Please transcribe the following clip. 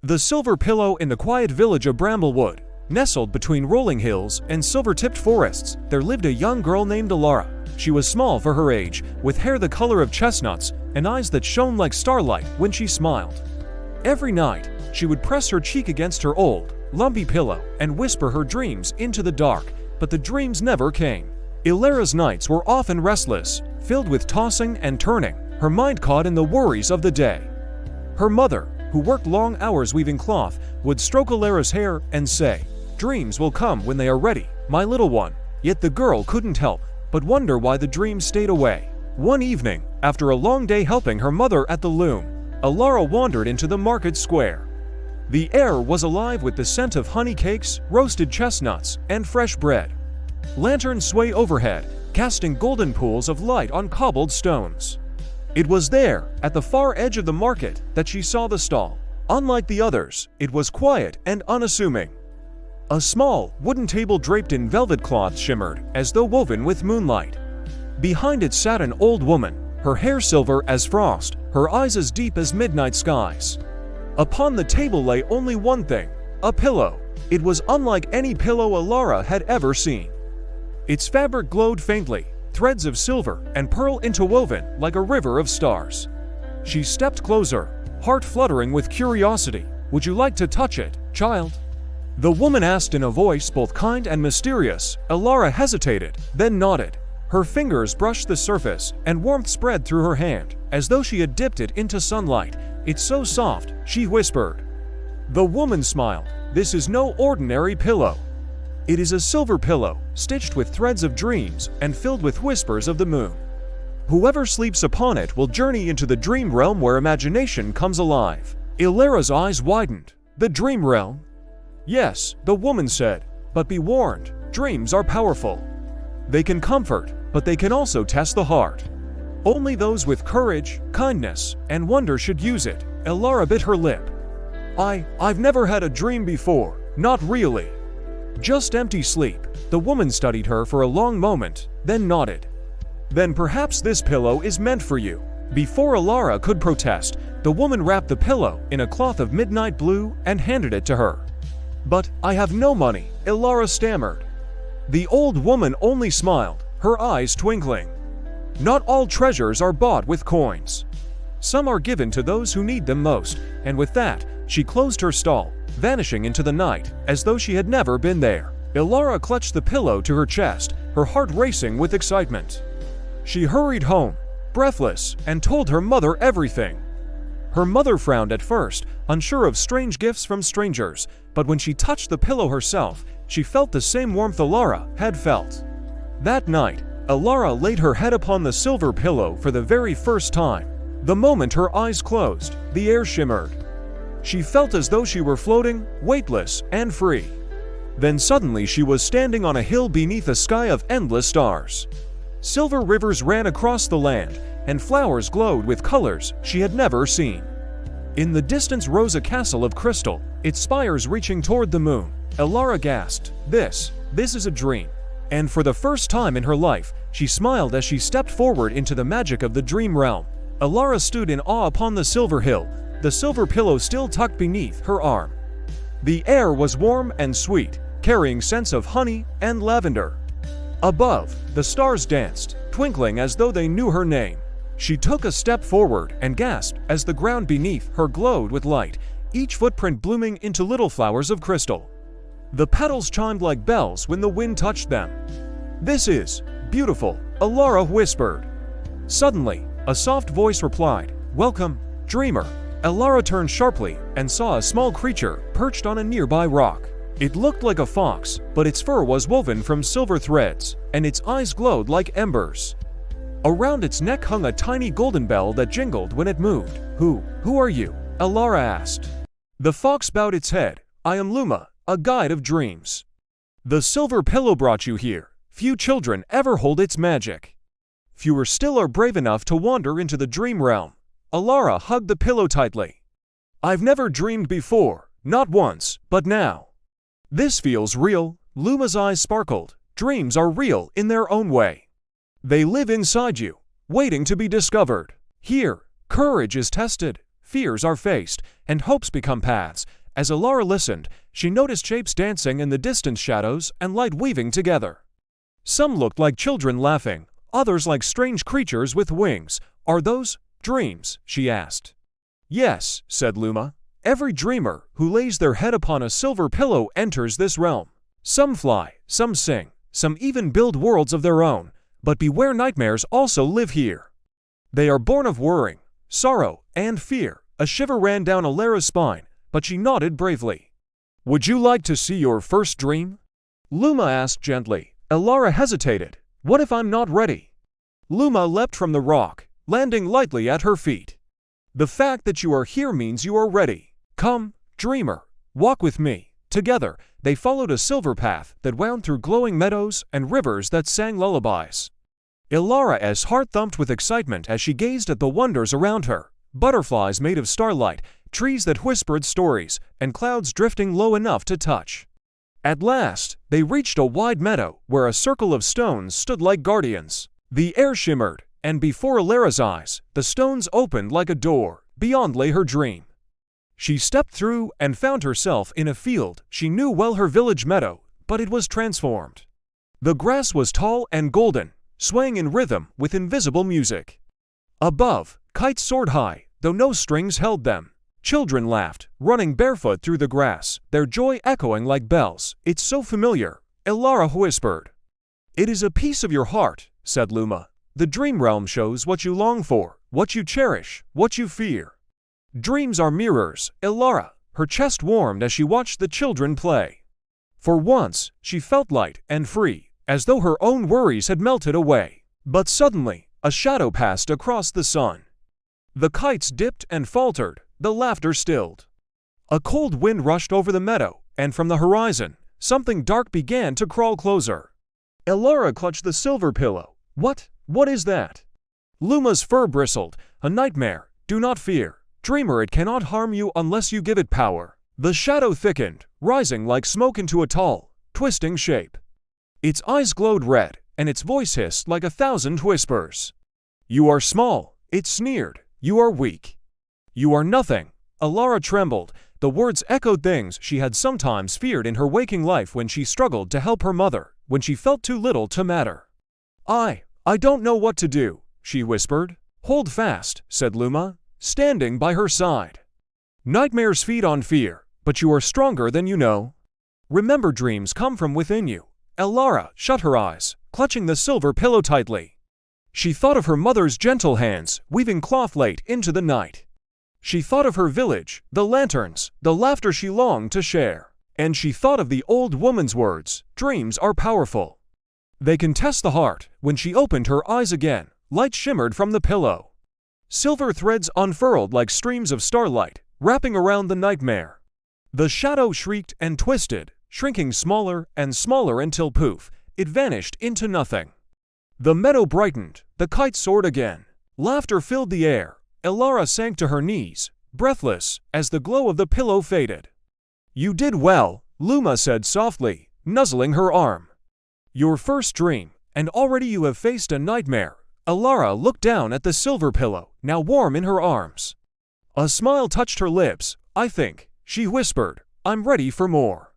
The silver pillow in the quiet village of Bramblewood. Nestled between rolling hills and silver-tipped forests, there lived a young girl named Elara. She was small for her age, with hair the color of chestnuts and eyes that shone like starlight when she smiled. Every night, she would press her cheek against her old, lumpy pillow and whisper her dreams into the dark, but the dreams never came. Elara's nights were often restless, filled with tossing and turning, her mind caught in the worries of the day. Her mother, who worked long hours weaving cloth, would stroke Elara's hair and say, "Dreams will come when they are ready, my little one." Yet the girl couldn't help but wonder why the dreams stayed away. One evening, after a long day helping her mother at the loom, Elara wandered into the market square. The air was alive with the scent of honey cakes, roasted chestnuts, and fresh bread. Lanterns sway overhead, casting golden pools of light on cobbled stones. It was there, at the far edge of the market, that she saw the stall. Unlike the others, it was quiet and unassuming. A small, wooden table draped in velvet cloth shimmered, as though woven with moonlight. Behind it sat an old woman, her hair silver as frost, her eyes as deep as midnight skies. Upon the table lay only one thing, a pillow. It was unlike any pillow Elara had ever seen. Its fabric glowed faintly, threads of silver and pearl interwoven like a river of stars. She stepped closer, heart fluttering with curiosity. "Would you like to touch it, child?" the woman asked in a voice both kind and mysterious. Elara hesitated, then nodded. Her fingers brushed the surface, and warmth spread through her hand, as though she had dipped it into sunlight. "It's so soft," she whispered. The woman smiled. "This is no ordinary pillow. It is a silver pillow, stitched with threads of dreams and filled with whispers of the moon. Whoever sleeps upon it will journey into the dream realm where imagination comes alive." Elara's eyes widened. "The dream realm?" "Yes," the woman said, "but be warned, dreams are powerful. They can comfort, but they can also test the heart. Only those with courage, kindness, and wonder should use it." Elara bit her lip. I've never had a dream before, not really. Just empty sleep." The woman studied her for a long moment, then nodded. "Then perhaps this pillow is meant for you." Before Elara could protest, the woman wrapped the pillow in a cloth of midnight blue and handed it to her. "But I have no money," Elara stammered. The old woman only smiled, her eyes twinkling. "Not all treasures are bought with coins. Some are given to those who need them most," and with that, she closed her stall, vanishing into the night, as though she had never been there. Elara clutched the pillow to her chest, her heart racing with excitement. She hurried home, breathless, and told her mother everything. Her mother frowned at first, unsure of strange gifts from strangers, but when she touched the pillow herself, she felt the same warmth Elara had felt. That night, Elara laid her head upon the silver pillow for the very first time. The moment her eyes closed, the air shimmered. She felt as though she were floating, weightless and free. Then suddenly she was standing on a hill beneath a sky of endless stars. Silver rivers ran across the land, and flowers glowed with colors she had never seen. In the distance rose a castle of crystal, its spires reaching toward the moon. Elara gasped, This is a dream." And for the first time in her life, she smiled as she stepped forward into the magic of the dream realm. Elara stood in awe upon the silver hill, the silver pillow still tucked beneath her arm. The air was warm and sweet, carrying scents of honey and lavender. Above, the stars danced, twinkling as though they knew her name. She took a step forward and gasped as the ground beneath her glowed with light, each footprint blooming into little flowers of crystal. The petals chimed like bells when the wind touched them. "This is beautiful," Elara whispered. Suddenly, a soft voice replied, "Welcome, dreamer." Elara turned sharply and saw a small creature perched on a nearby rock. It looked like a fox, but its fur was woven from silver threads, and its eyes glowed like embers. Around its neck hung a tiny golden bell that jingled when it moved. Who are you?" Elara asked. The fox bowed its head. "I am Luma, a guide of dreams. The silver pillow brought you here. Few children ever hold its magic. Fewer still are brave enough to wander into the dream realm." Elara hugged the pillow tightly. "I've never dreamed before, not once, but now. This feels real." Luma's eyes sparkled. "Dreams are real in their own way. They live inside you, waiting to be discovered. Here, courage is tested, fears are faced, and hopes become paths. As Elara listened, she noticed shapes dancing in the distant shadows and light weaving together. Some looked like children laughing, others like strange creatures with wings. Are those dreams? She asked. Yes, said Luma. Every dreamer who lays their head upon a silver pillow enters this realm. Some fly, some sing, some even build worlds of their own, but beware, nightmares also live here. They are born of worrying, sorrow, and fear. A shiver ran down Elara's spine, but she nodded bravely. Would you like to see your first dream? Luma asked gently. Elara hesitated. What if I'm not ready? Luma leapt from the rock, landing lightly at her feet. The fact that you are here means you are ready. Come, dreamer, walk with me. Together, they followed a silver path that wound through glowing meadows and rivers that sang lullabies. Elara's heart thumped with excitement as she gazed at the wonders around her. Butterflies made of starlight, trees that whispered stories, and clouds drifting low enough to touch. At last, they reached a wide meadow where a circle of stones stood like guardians. The air shimmered, and before Elara's eyes, the stones opened like a door. Beyond lay her dream. She stepped through and found herself in a field she knew well, her village meadow, but it was transformed. The grass was tall and golden, swaying in rhythm with invisible music. Above, kites soared high, though no strings held them. Children laughed, running barefoot through the grass, their joy echoing like bells. It's so familiar, Elara whispered. It is a piece of your heart, said Luma. The dream realm shows what you long for, what you cherish, what you fear. Dreams are mirrors, Elara. Her chest warmed as she watched the children play. For once, she felt light and free, as though her own worries had melted away. But suddenly, a shadow passed across the sun. The kites dipped and faltered, the laughter stilled. A cold wind rushed over the meadow, and from the horizon, something dark began to crawl closer. Elara clutched the silver pillow. What is that? Luma's fur bristled. A nightmare. Do not fear. Dreamer, it cannot harm you unless you give it power. The shadow thickened, rising like smoke into a tall, twisting shape. Its eyes glowed red, and its voice hissed like 1,000 whispers. You are small, it sneered. You are weak. You are nothing. Elara trembled. The words echoed things she had sometimes feared in her waking life when she struggled to help her mother, when she felt too little to matter. I don't know what to do, she whispered. Hold fast, said Luma, standing by her side. Nightmares feed on fear, but you are stronger than you know. Remember, dreams come from within you. Elara shut her eyes, clutching the silver pillow tightly. She thought of her mother's gentle hands, weaving cloth late into the night. She thought of her village, the lanterns, the laughter she longed to share. And she thought of the old woman's words, dreams are powerful. They can test the heart. When she opened her eyes again, light shimmered from the pillow. Silver threads unfurled like streams of starlight, wrapping around the nightmare. The shadow shrieked and twisted, shrinking smaller and smaller until poof, it vanished into nothing. The meadow brightened, the kite soared again. Laughter filled the air. Elara sank to her knees, breathless, as the glow of the pillow faded. You did well, Luma said softly, nuzzling her arm. Your first dream, and already you have faced a nightmare. Elara looked down at the silver pillow, now warm in her arms. A smile touched her lips. I think, she whispered, I'm ready for more.